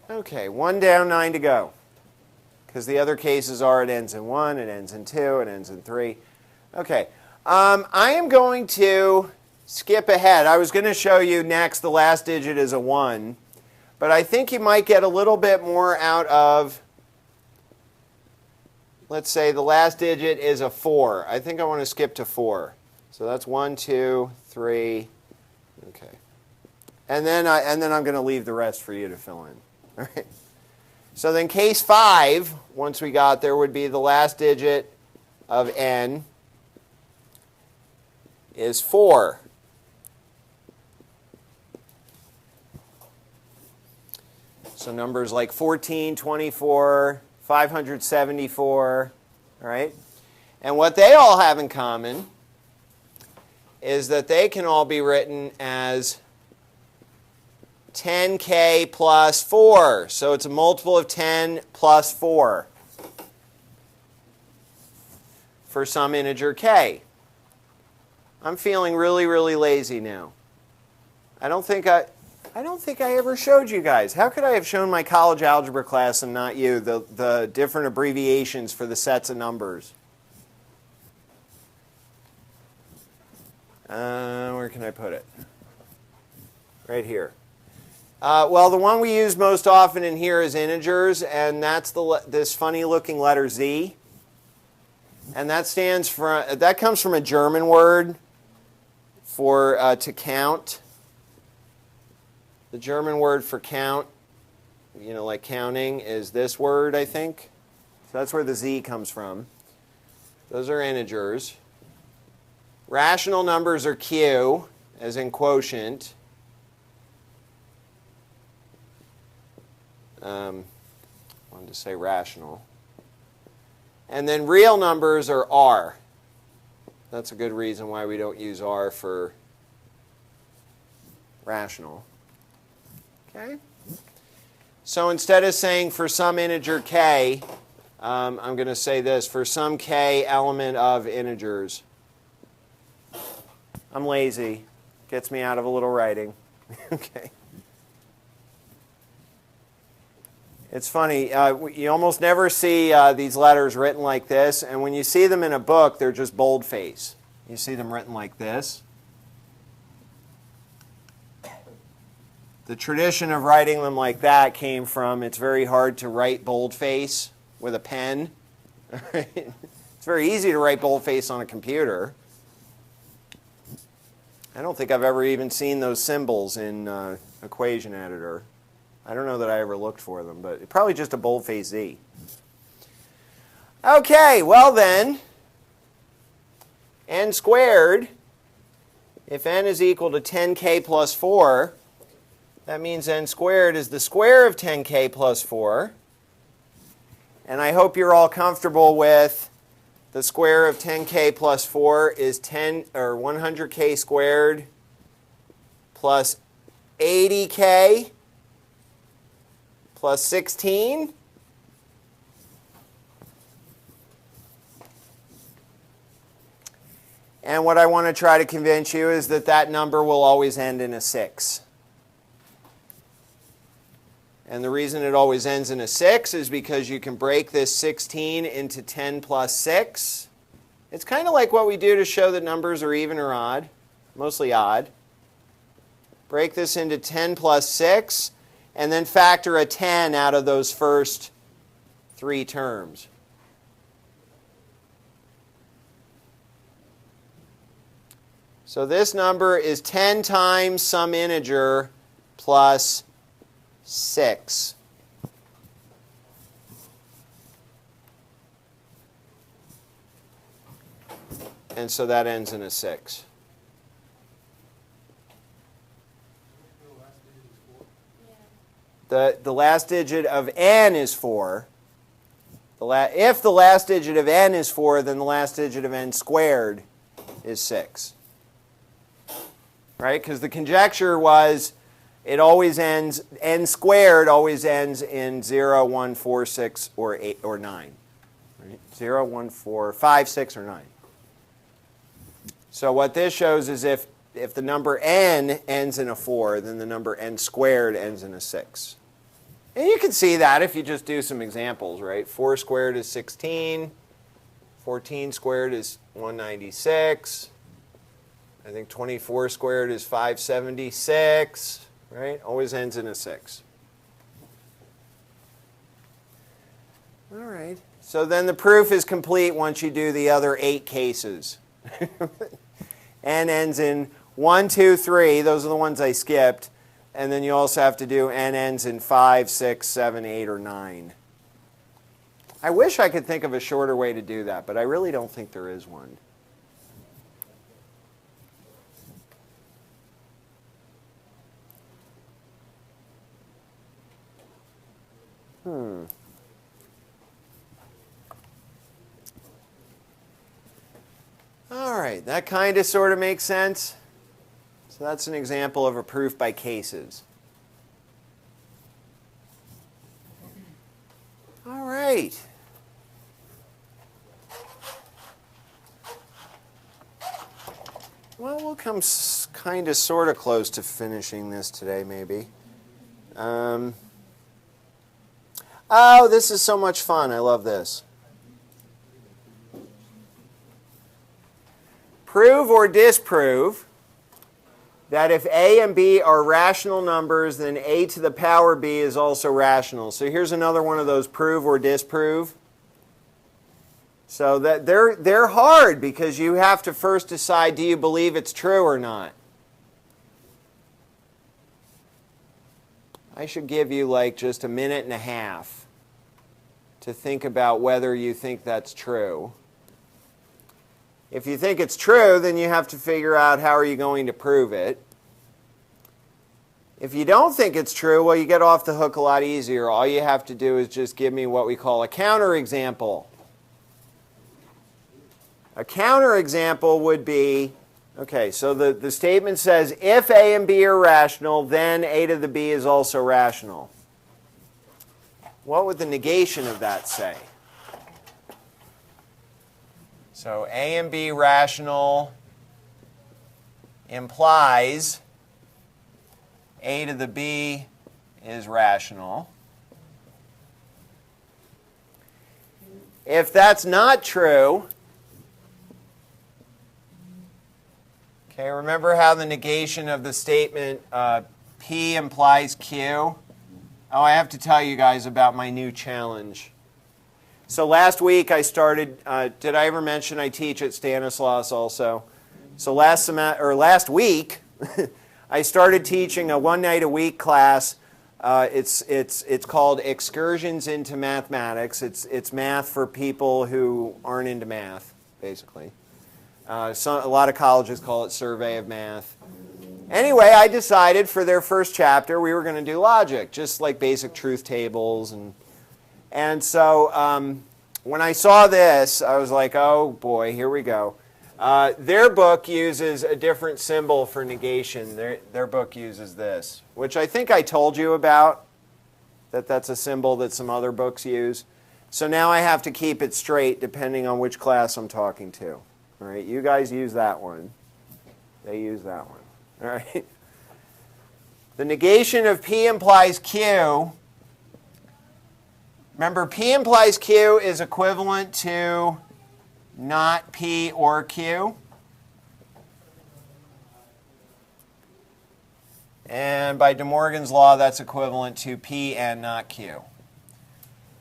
Okay, 1 down, 9 to go. Because the other cases are it ends in 1, it ends in 2, it ends in 3. Okay, I am going to skip ahead. I was going to show you next the last digit is a 1. But I think you might get a little bit more out of, let's say the last digit is a 4. I think I want to skip to 4. So that's 1, 2, 3. Okay. And then I'm going to leave the rest for you to fill in. All right. So then case 5, once we got there, would be the last digit of n is 4. So numbers like 14, 24, 574, all right? And what they all have in common is that they can all be written as 10k plus 4. So it's a multiple of 10 plus 4 for some integer k. I'm feeling really, really lazy now. I don't think I ever showed you guys. How could I have shown my college algebra class and not you the different abbreviations for the sets of numbers? Where can I put it? Right here. Well, the one we use most often in here is integers, and that's this funny-looking letter Z. And that comes from a German word for to count. The German word for count, like counting, is this word, I think. So that's where the Z comes from. Those are integers. Rational numbers are Q, as in quotient. I wanted to say rational. And then real numbers are R. That's a good reason why we don't use R for rational. Okay? So instead of saying for some integer k, I'm going to say this, for some k element of integers. I'm lazy. Gets me out of a little writing. Okay. It's funny. You almost never see these letters written like this, and when you see them in a book, they're just boldface. You see them written like this. The tradition of writing them like that came from, it's very hard to write boldface with a pen. It's very easy to write boldface on a computer. I don't think I've ever even seen those symbols in equation editor. I don't know that I ever looked for them, but probably just a boldface Z. Okay, well then, n squared, if n is equal to 10k plus 4, that means n squared is the square of 10k plus 4. And I hope you're all comfortable with the square of 10k plus 4 is 100k squared plus 80k plus 16. And what I want to try to convince you is that that number will always end in a 6. And the reason it always ends in a 6 is because you can break this 16 into 10 plus 6. It's kind of like what we do to show that numbers are even or odd, mostly odd. Break this into 10 plus 6, and then factor a 10 out of those first 3 terms. So this number is 10 times some integer plus 6. And so that ends in a 6. The last digit of n is 4. If the last digit of n is 4, then the last digit of n squared is 6. Right? Because the conjecture was it always ends, n squared always ends in 0, 1, 4, 6, or 8, or 9. Right? 0, 1, 4, 5, 6, or 9. So what this shows is if the number n ends in a 4, then the number n squared ends in a 6. And you can see that if you just do some examples, right? 4 squared is 16. 14 squared is 196. I think 24 squared is 576. Right? Always ends in a 6. All right. So then the proof is complete once you do the other 8 cases. N ends in 1, 2, 3. Those are the ones I skipped. And then you also have to do n ends in 5, 6, 7, 8, or 9. I wish I could think of a shorter way to do that, but I really don't think there is one. All right, that kind of sort of makes sense. So that's an example of a proof by cases. All right. Well, we'll come kind of sort of close to finishing this today, maybe. Oh, this is so much fun. I love this. Prove or disprove that if a and b are rational numbers, then a to the power b is also rational. So here's another one of those prove or disprove. So that they're hard because you have to first decide, do you believe it's true or not? I should give you like just a minute and a half to think about whether you think that's true. If you think it's true, then you have to figure out how are you going to prove it. If you don't think it's true, well, you get off the hook a lot easier. All you have to do is just give me what we call a counterexample. A counterexample would be, okay, so the statement says, if a and b are rational, then a to the b is also rational. What would the negation of that say? So a and b rational implies a to the b is rational. If that's not true, okay, remember how the negation of the statement P implies Q? Oh, I have to tell you guys about my new challenge. So last week I started, did I ever mention I teach at Stanislaus also? So last week I started teaching a one-night-a-week class. It's called Excursions into Mathematics. It's math for people who aren't into math, basically. A lot of colleges call it Survey of Math. Anyway, I decided for their first chapter we were going to do logic, just like basic truth tables. And so when I saw this, I was like, oh boy, here we go. Their book uses a different symbol for negation. Their book uses this, which I think I told you about, that's a symbol that some other books use. So now I have to keep it straight depending on which class I'm talking to. All right, you guys use that one. They use that one. All right. The negation of P implies Q. Remember, P implies Q is equivalent to not P or Q. And by De Morgan's law, that's equivalent to P and not Q.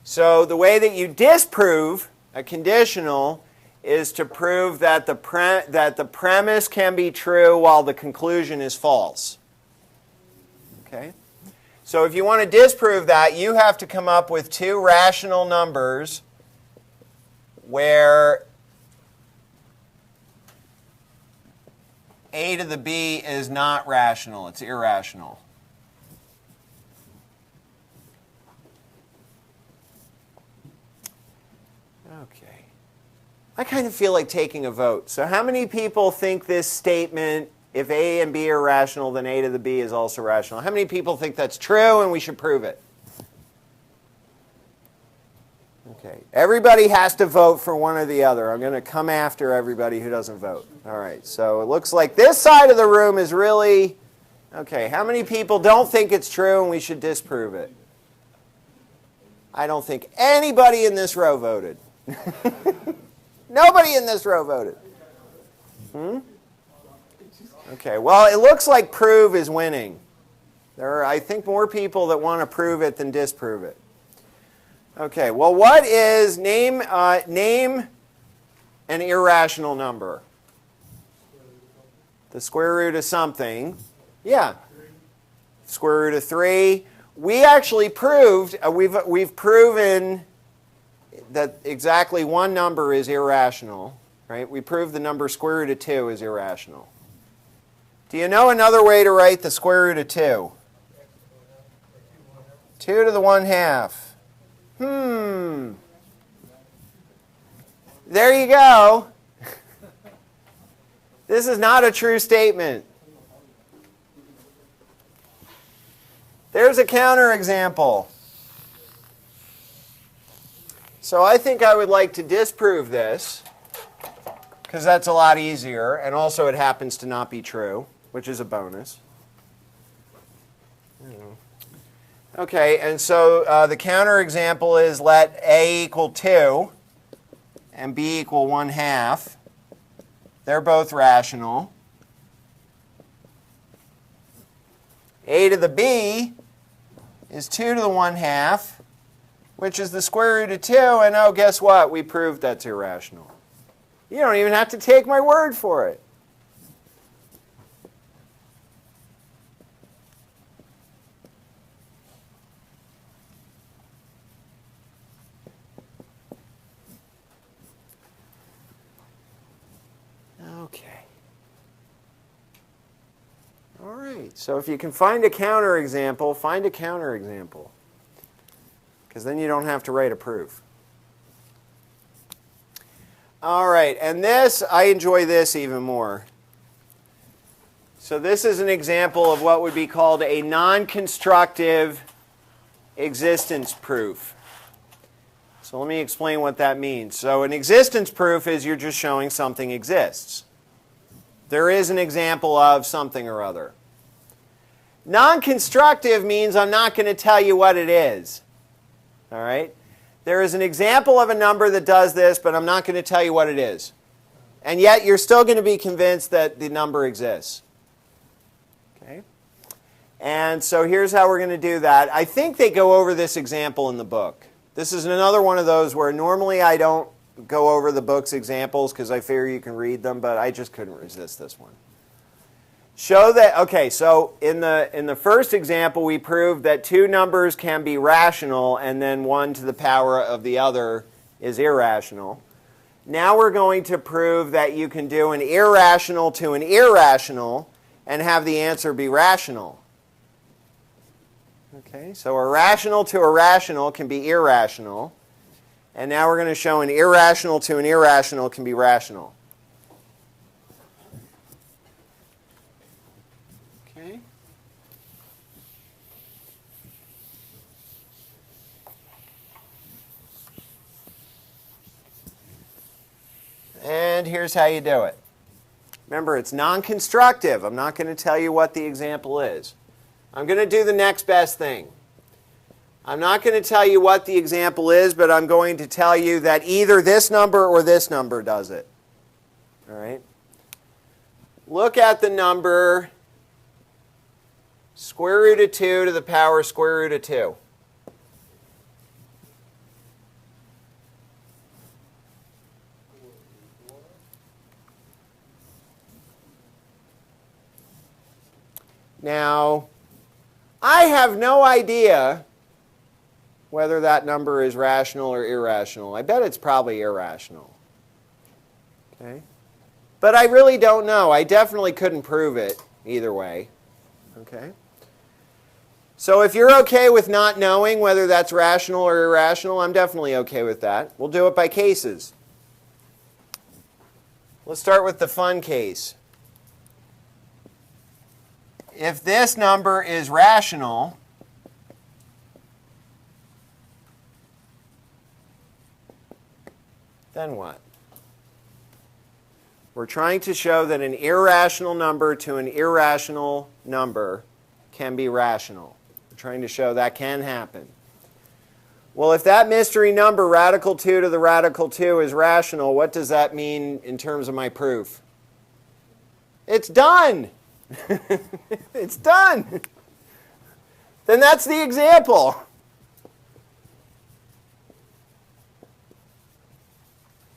So the way that you disprove a conditional is to prove that the premise can be true while the conclusion is false. Okay? So if you want to disprove that, you have to come up with two rational numbers where a to the b is not rational, it's irrational. Okay. I kind of feel like taking a vote. So how many people think this statement, if a and b are rational, then a to the b is also rational? How many people think that's true and we should prove it? Okay. Everybody has to vote for one or the other. I'm going to come after everybody who doesn't vote. All right. So it looks like this side of the room is really... Okay. How many people don't think it's true and we should disprove it? I don't think anybody in this row voted. Nobody in this row voted. Okay, well, it looks like prove is winning. There are, I think, more people that want to prove it than disprove it. Okay, well, what is, name an irrational number? The square root of something. Yeah. Square root of 3. We actually proved, we've proven that exactly one number is irrational, right? We proved the number square root of 2 is irrational. Do you know another way to write the square root of 2? 2 to the 1/2. There you go. This is not a true statement. There's a counterexample. So I think I would like to disprove this, because that's a lot easier, and also it happens to not be true, which is a bonus. Okay, and so the counterexample is let A equal 2 and B equal 1/2. They're both rational. A to the B is 2 to the 1/2, which is the square root of 2, and oh, guess what? We proved that's irrational. You don't even have to take my word for it. Okay. All right. So if you can find a counterexample, find a counterexample. Because then you don't have to write a proof. All right. And this, I enjoy this even more. So this is an example of what would be called a non-constructive existence proof. So let me explain what that means. So an existence proof is you're just showing something exists. There is an example of something or other. Non-constructive means I'm not going to tell you what it is. All right? There is an example of a number that does this, but I'm not going to tell you what it is. And yet you're still going to be convinced that the number exists. Okay? And so here's how we're going to do that. I think they go over this example in the book. This is another one of those where normally I don't go over the book's examples because I figure you can read them, but I just couldn't resist this one. Show that, okay, so in the first example we proved that two numbers can be rational and then 1 to the power of the other is irrational. Now we're going to prove that you can do an irrational to an irrational and have the answer be rational. Okay, so a rational to a rational can be irrational. And now we're going to show an irrational to an irrational can be rational. Okay. And here's how you do it. Remember, it's non-constructive. I'm not going to tell you what the example is. I'm going to do the next best thing. I'm not going to tell you what the example is, but I'm going to tell you that either this number or this number does it. All right? Look at the number square root of 2 to the power square root of 2. Now, I have no idea whether that number is rational or irrational. I bet it's probably irrational. Okay? But I really don't know. I definitely couldn't prove it either way. Okay? So if you're okay with not knowing whether that's rational or irrational, I'm definitely okay with that. We'll do it by cases. Let's start with the fun case. If this number is rational, then what? We're trying to show that an irrational number to an irrational number can be rational. We're trying to show that can happen. Well, if that mystery number, radical 2 to the radical 2, is rational, what does that mean in terms of my proof? It's done! It's done! Then that's the example.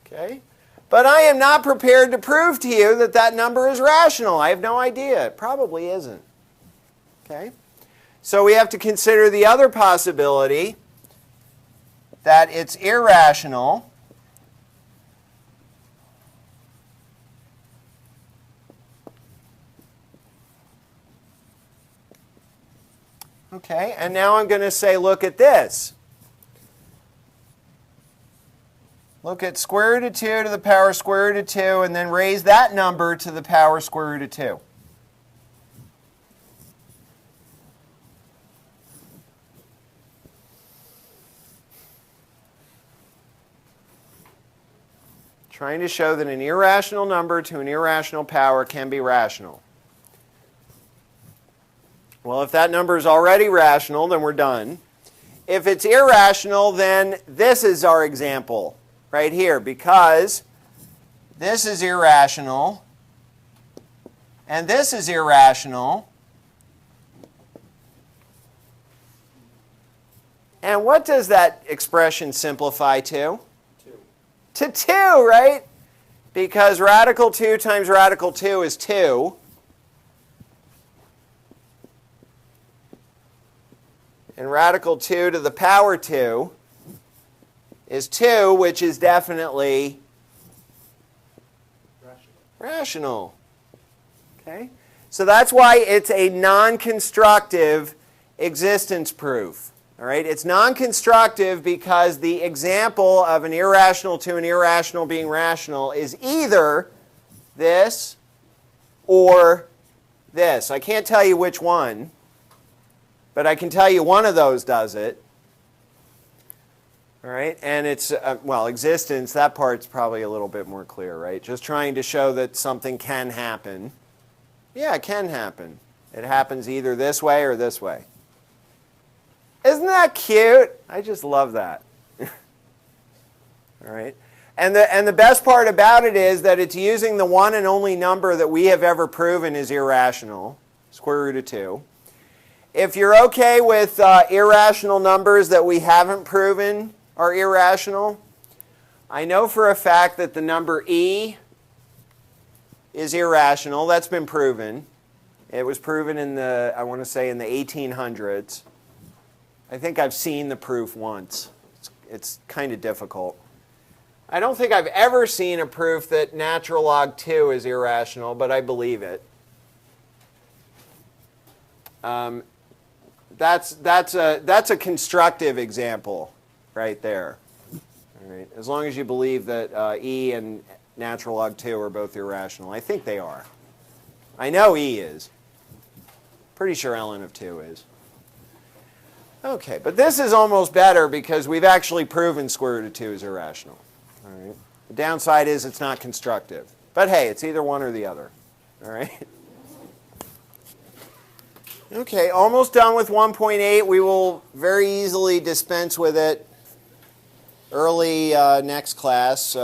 Okay? But I am not prepared to prove to you that that number is rational. I have no idea. It probably isn't. Okay? So we have to consider the other possibility that it's irrational. Okay, and now I'm going to say, look at this. Look at square root of 2 to the power square root of 2, and then raise that number to the power square root of 2. Trying to show that an irrational number to an irrational power can be rational. Well, if that number is already rational, then we're done. If it's irrational, then this is our example right here, because this is irrational, and this is irrational. And what does that expression simplify to? 2. To 2, right? Because radical 2 times radical 2 is 2. And radical 2 to the power 2 is 2, which is definitely rational. Okay? So that's why it's a non-constructive existence proof. All right? It's non-constructive because the example of an irrational to an irrational being rational is either this or this. I can't tell you which one, but I can tell you one of those does it. All right? And it's, well, existence, that part's probably a little bit more clear, right? Just trying to show that something can happen. Yeah, it can happen. It happens either this way or this way. Isn't that cute? I just love that. All right? And the best part about it is that it's using the one and only number that we have ever proven is irrational, square root of 2. If you're okay with irrational numbers that we haven't proven are irrational, I know for a fact that the number e is irrational. That's been proven. It was proven in the, I want to say, in the 1800s. I think I've seen the proof once. It's kind of difficult. I don't think I've ever seen a proof that natural log 2 is irrational, but I believe it. That's a constructive example right there. All right. As long as you believe that e and natural log 2 are both irrational. I think they are. I know e is. Pretty sure ln of 2 is. Okay, but this is almost better because we've actually proven square root of 2 is irrational. All right. The downside is it's not constructive. But hey, it's either one or the other. All right. Okay, almost done with 1.8. We will very easily dispense with it early next class.